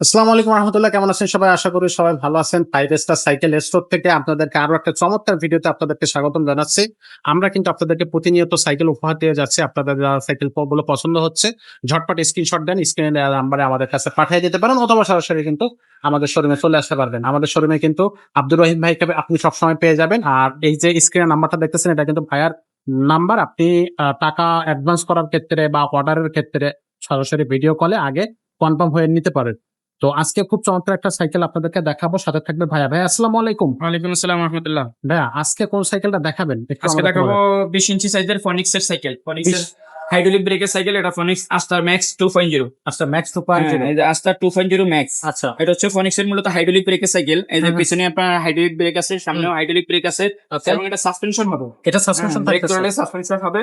আসসালামু আলাইকুম রহমতুল্লাহ, কেমন আছেন সবাই? আশা করি সবাই ভালো আছেন। 5 স্টার সাইকেল স্টোর থেকে আপনাদেরকে আরো একটা চমৎকার ভিডিওতে আপনাদেরকে স্বাগতম জানাচ্ছি। আমরা কিন্তু আপনাদেরকে প্রতিনিয়ত সাইকেল উপহার দিয়ে যাচ্ছি। আপনাদের যারা সাইকেল গুলো পছন্দ হচ্ছে, ঝটপট স্ক্রিনশট দেন, স্ক্রিনে দেওয়া নাম্বারে আমাদের কাছে পাঠিয়ে দিতে পারেন, অথবা সরাসরি কিন্তু আমাদের শোরুমে চলে আসতে পারবেন। আমাদের শোরুমে কিন্তু আব্দুর রহিম ভাইকে আপনি সবসময় পেয়ে যাবেন। আর এই যে স্ক্রিনের নাম্বারটা দেখতেছেন, এটা কিন্তু ভাইয়ার নাম্বার। আপনি টাকা অ্যাডভান্স করার ক্ষেত্রে বা অর্ডারের ক্ষেত্রে সরাসরি ভিডিও কলে আগে কনফার্ম হয়ে নিতে পারেন। তো আজকে খুব চমৎকার একটা সাইকেল আপনাদেরকে দেখাবো, সাথে থাকবে ভাইয়া। ভাইয়া আসসালামু আলাইকুম। ওয়ালাইকুম আসসালাম রহমতুল্লাহ। ভাইয়া আজকে কোন সাইকেলটা দেখাবেন একটু আজকে আমাদেরকে দেখাবো বলেন। 20 ইঞ্চি সাইজের ফনিক্সের সাইকেল। ফনিক্সের 20 হাইড্রোলিক ব্রেকের সাইকেল। এটা ফনিক্স আস্টার ম্যাক্স 2.0। আচ্ছা, ম্যাক্স 2.0। এই যে আস্টার 2.0 ম্যাক্স। আচ্ছা, এটা হচ্ছে ফনিক্সের মূলত হাইড্রোলিক ব্রেকের সাইকেল। এই যে পিছনে আপনার হাইড্রোলিক ব্রেক আছে, সামনেও হাইড্রোলিক ব্রেক আছে, আচ্ছা। এবং এটা সাসপেনশন হবে। এটা সাসপেনশন ব্রেক থাকতেছে, করলে সাসপেনশন হবে।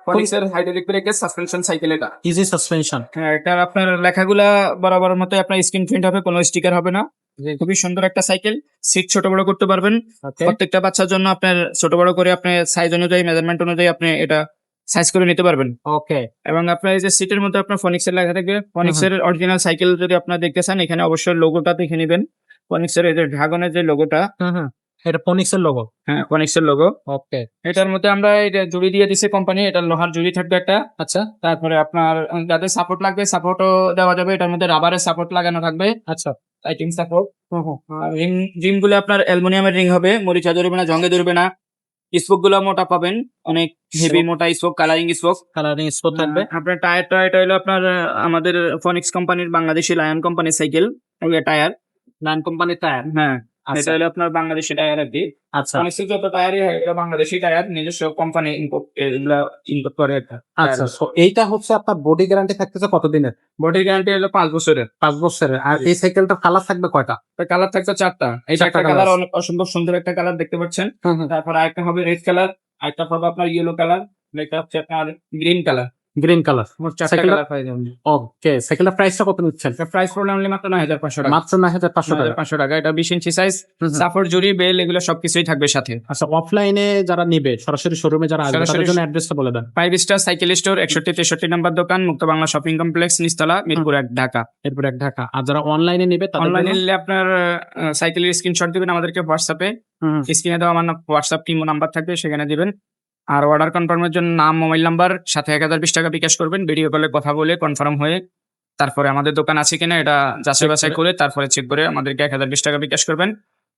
ফনিক্সের হাইড্রোলিক ব্রেকের সাসপেনশন সাইকেল এটা। Easy suspension. হ্যাঁ, এটা আপনার লেখাগুলা বরাবর মতো আপনার স্ক্রিন প্রিন্ট হবে, কোনো স্টিকার হবে না। খুবই সুন্দর একটা সাইকেল। সিট ছোট বড় করতে পারবেন। ওকে, প্রত্যেকটা বাচ্চার জন্য আপনার ছোট বড় করে আপনি সাইজ অনুযায়ী, মেজারমেন্ট অনুযায়ী আপনি এটা সাইজ করে নিতে পারবেন। ওকে। এবং আপনার এই যে সিটের মধ্যে আপনার ফনিক্স এর লেখা থাকবে। ফনিক্স এর অরিজিনাল সাইকেল যদি আপনারা দেখতে চান, এখানে অবশ্যই লোগোটা দেখে নেবেন। ফনিক্স এর এই যে ড্রাগনের যে লোগোটা, হুম, হুম। এটা ফনিক্স এর লোগো। হ্যাঁ ফনিক্স এর লোগো। ওকে। এটার মধ্যে আমরা এটা জুড়ি দিয়ে দিছে কোম্পানি। এটা লোহার জুড়ি থাকবে একটা। আচ্ছা, তারপরে আপনার যাদের সাপোর্ট লাগবে সাপোর্টও দেওয়া যাবে। এটার মধ্যে রাবারের সাপোর্ট লাগানো থাকবে, আচ্ছা। Lighting support. হুম, হুম। রিং গুলো আপনার অ্যালুমিনিয়ামের রিং হবে, মরিচা ধরবে না, জঙ্গে ধরবে না। স্পোক গুলো মোটা পাবেন, অনেক হেভি মোটা spoke, colouring spoke. Colouring spot থাকবে। আপনার টায়ারটা এটা হলো আপনার আমাদের ফনিক্স কোম্পানির বাংলাদেশি লায়ন কোম্পানির সাইকেল টায়ার। নান কোম্পানির টায়ার। হ্যাঁ, এটা আচ্ছা, হলো আপনার বাংলাদেশি টায়ার আর কি। আচ্ছা, ফনিক্সের যত টায়ারই হয় এটা বাংলাদেশি টায়ার, নিজস্ব কোম্পানি ইম্পোর্ট এগুলা ইম্পোর্ট করে এটা। আচ্ছা। তো এইটা হচ্ছে আপনার বডি গ্যারান্টি থাকতেছে কতদিনের? বডি গ্যারান্টি হলো 5 বছরের। 5 বছরের। আর এই সাইকেলটার কালার থাকবে কয়টা? কালার থাকবে 4টা। এটা 4টা একটা কালার কালার, আছে। অনেক অসম্ভব সুন্দর একটা কালার দেখতে পাচ্ছেন। হুম, হুম। তারপর আরেকটা হবে রেড কালার, আরেকটা হবে আপনার ইয়েলো কালার, একটা হচ্ছে আপনার গ্রিন কালার। Green colour. মোট 4টা সাইকেলটা, কালার পাই যাবেন। ওকে, সাইকেলটার প্রাইসটা কত নিচ্ছেন? প্রাইস পড়লে অনলি মাত্র 9,500 টাকা। মাত্র 9,500 টাকা। 9,500 টাকা। এটা 20 ইঞ্চি সাইজ, হুম, হুম। সাপোর্ট, জুড়ি, বেল এগুলো সবকিছুই থাকবে সাথে। আচ্ছা, অফলাইনে যারা নিবে, সরাসরি শোরুমে যারা আসবে, সরাসরি তাদের জন্য অ্যাড্রেসটা বলে দেন। 5 স্টার সাইকেল স্টোর, 61-63 নাম্বার দোকান, মুক্ত বাংলা শপিং কমপ্লেক্স, নিচতলা, মিরপুর 1, ঢাকা। এরপর এক ঢাকা। আর যারা অনলাইনে নিবে তাদের জন্য? অনলাইনে নিলে আপনার সাইকেলের স্ক্রিনশট দিবেন আমাদেরকে হোয়াটসঅ্যাপে। হুম, স্ক্রিনে দেওয়া আমার হোয়াটসঅ্যাপ কিংবা নাম্বার থাকবে, সেখানে দিবেন। আর অর্ডার কনফার্মের জন্য নাম, মোবাইল নাম্বার, সাথে 1020 টাকা বিকাশ করবেন। ভিডিও কলে কথা বলে কনফার্ম হয়ে তারপরে আমাদের দোকান আছে কিনা এটা যাচাই বাছাই করে তারপরে চেক করে আমাদেরকে 1020 টাকা বিকাশ করবেন।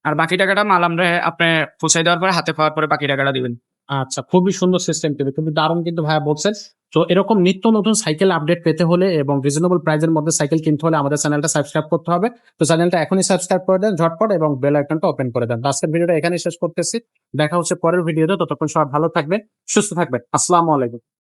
আর বাকি টাকাটা মাল আমরা আপনি পৌঁছাই দেওয়ার পরে, হাতে পাওয়ার পরে বাকি টাকাটা দিবেন। আচ্ছা, খুবই সুন্দর সিস্টেম, কিন্তু খুবই দারুণ কিন্তু ভাইয়া বলছেন। তো এরকম নিত্য নতুন সাইকেল আপডেট পেতে হলে এবং রিজনেবল প্রাইসের মধ্যে সাইকেল কিনতে হলে আমাদের চ্যানেলটা সাবস্ক্রাইব করতে হবে। তো চ্যানেলটা এখনই সাবস্ক্রাইব করে দেন ঝটপট, এবং বেল আইকনটা ওপেন করে দেন। তো আজকের ভিডিওটা এখানেই শেষ করতেছি। দেখা হচ্ছে পরের ভিডিওতে। ততক্ষণ সবাই ভালো থাকবেন, সুস্থ থাকবেন। আসসালামু আলাইকুম।